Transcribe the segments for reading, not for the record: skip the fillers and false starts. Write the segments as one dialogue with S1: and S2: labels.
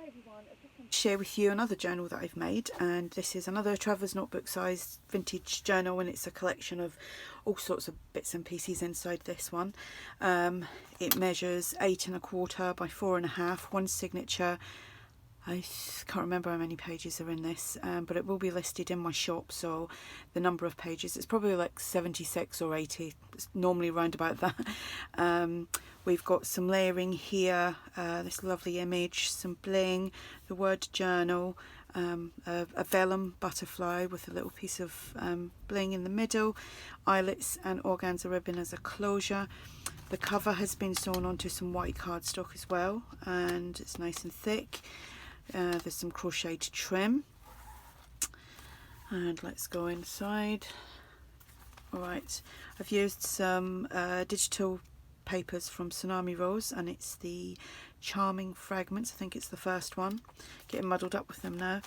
S1: everyone, I've just come to share with you another journal that I've made, and this is another Traveller's Notebook sized vintage journal, and it's a collection of all sorts of bits and pieces inside this one. It measures 8 1/4 by 4 1/2, one signature. I can't remember how many pages are in this, but it will be listed in my shop, so the number of pages, it's probably like 76 or 80, it's normally around about that. We've got some layering here, this lovely image, some bling, the word journal, a vellum butterfly with a little piece of bling in the middle, eyelets and organza ribbon as a closure. The cover has been sewn onto some white cardstock as well, and it's nice and thick. There's some crocheted trim, and let's go inside. Alright, I've used some digital papers from Tsunami Rose, and it's the Charming Fragments. I think it's the first one. Getting muddled up with them now.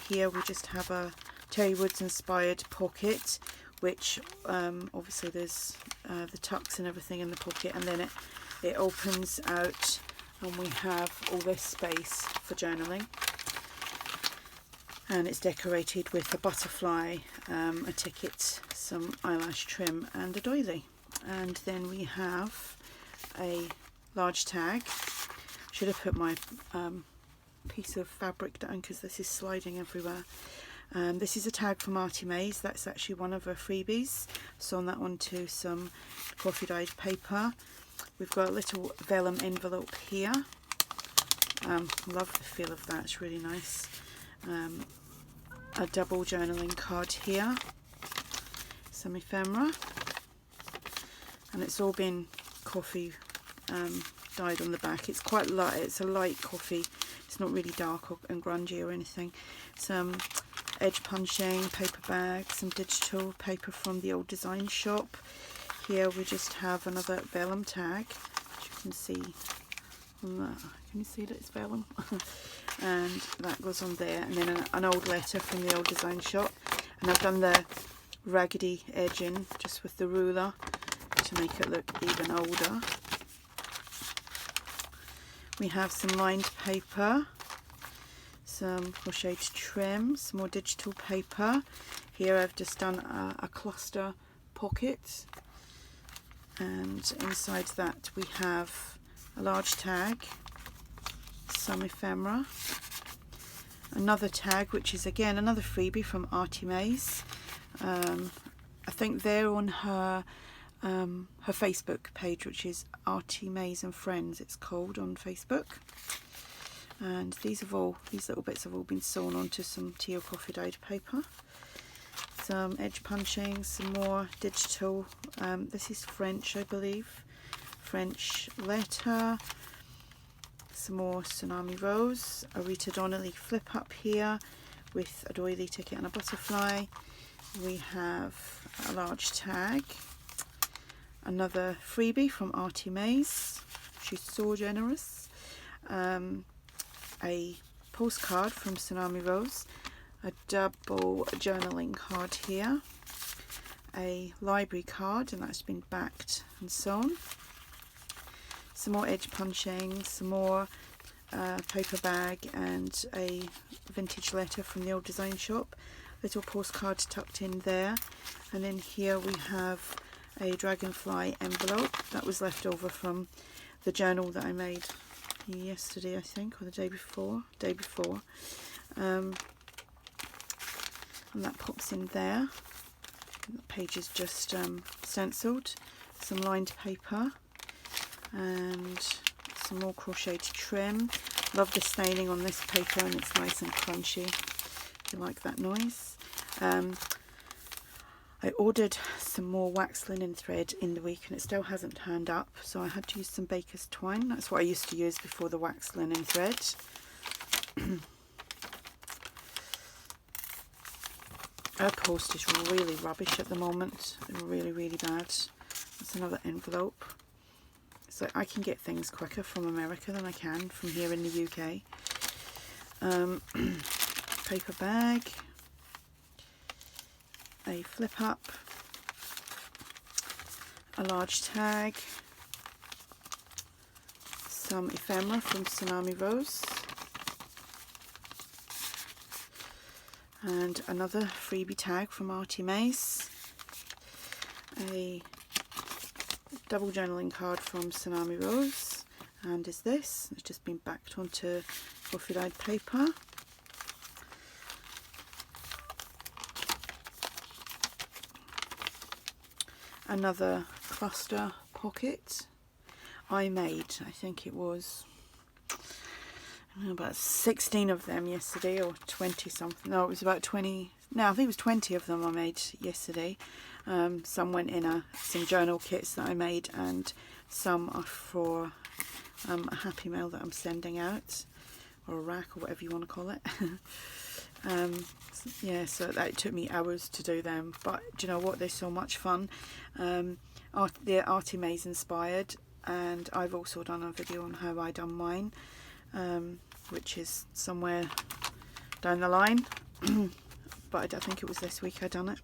S1: Here we just have a Terri Woods inspired pocket, which obviously there's the tucks and everything in the pocket, and then it opens out, and we have all this space for journaling, and it's decorated with a butterfly, a ticket, some eyelash trim and a doily. And then we have a large tag. Should have put my piece of fabric down because this is sliding everywhere. This is a tag from Artie Mays. That's actually one of her freebies. Sewn that onto some coffee dyed paper. We've got a little vellum envelope here. Love the feel of that, it's really nice. A double journaling card here, some ephemera, and it's all been coffee dyed on the back. It's quite light, it's a light coffee, it's not really dark and grungy or anything. Some edge punching, paper bag, some digital paper from the old design shop. Here we just have another vellum tag, as you can see on that. Can you see that it's vellum? And that goes on there, and then an old letter from the old design shop. And I've done the raggedy edging just with the ruler to make it look even older. We have some lined paper, some crocheted trim, some more digital paper. Here I've just done a cluster pocket, and inside that we have a large tag, some ephemera, another tag which is again another freebie from Artie Mays. I think they're on her Facebook page, which is Artie Mays and Friends, it's called on Facebook. And these little bits have all been sewn onto some teal coffee dyed paper. Some edge punching, some more digital, this is French I believe, French letter, some more Tsunami Rose, a Rita Donnelly flip up here with a doily ticket and a butterfly. We have a large tag, another freebie from Artie Mays, she's so generous, a postcard from Tsunami Rose, a double journaling card here, a library card, and that's been backed and sewn, some more edge punching, some more paper bag, and a vintage letter from the old design shop, little postcard tucked in there. And then here we have a dragonfly envelope that was left over from the journal that I made yesterday I think, or the day before, and that pops in there. The page is just stenciled, some lined paper, and some more crocheted trim. Love the staining on this paper, and it's nice and crunchy if you like that noise. I ordered some more wax linen thread in the week, and it still hasn't turned up, so I had to use some baker's twine. That's what I used to use before the wax linen thread. Our post is really rubbish at the moment, really bad. That's another envelope. So I can get things quicker from America than I can from here in the UK. Paper bag, a flip up, a large tag, some ephemera from Tsunami Rose, and another freebie tag from Artie Maze, a double journaling card from Tsunami Rose, and is this. It's just been backed onto coffee dyed paper. Another cluster pocket I made, I think it was about 16 of them yesterday, or 20 something. No, it was about 20. No, I think it was 20 of them I made yesterday. Some went in some journal kits that I made, and some are for a happy mail that I'm sending out, or a rack, or whatever you want to call it. Yeah, so that took me hours to do them, but do you know what, they're so much fun. They're Artie Maze inspired, and I've also done a video on how I done mine, which is somewhere down the line, but I don't think it was this week I done it.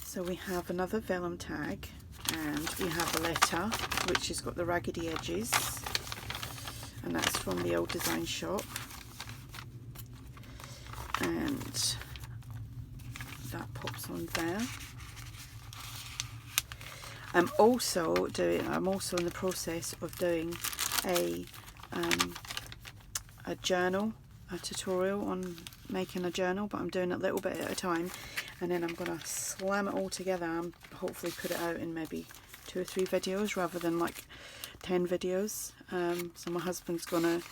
S1: So we have another vellum tag, and we have a letter which has got the raggedy edges, and that's from the old design shop. And that pops on there. I'm also in the process of doing a journal, a tutorial on making a journal, but I'm doing it a little bit at a time, and then I'm gonna slam it all together and hopefully put it out in maybe 2 or 3 videos rather than like 10 videos. So my husband's gonna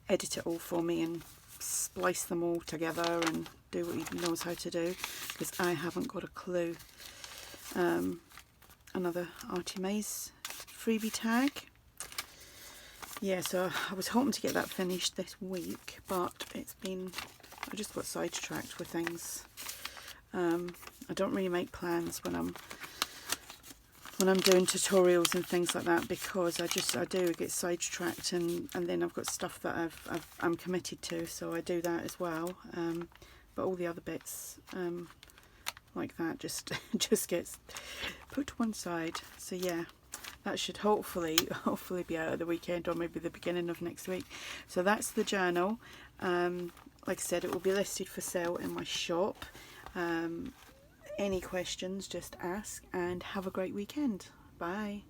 S1: edit it all for me and splice them all together and do what he knows how to do, because I haven't got a clue. Another Artie Maze freebie tag. Yeah, so I was hoping to get that finished this week, but I just got sidetracked with things. I don't really make plans when I'm doing tutorials and things like that, because I do get sidetracked, and then I've got stuff that I'm committed to, so I do that as well. But all the other bits like that just gets put to one side. So yeah, that should hopefully be out at the weekend, or maybe the beginning of next week. So that's the journal. Like I said, it will be listed for sale in my shop. Any questions, just ask, and have a great weekend. Bye.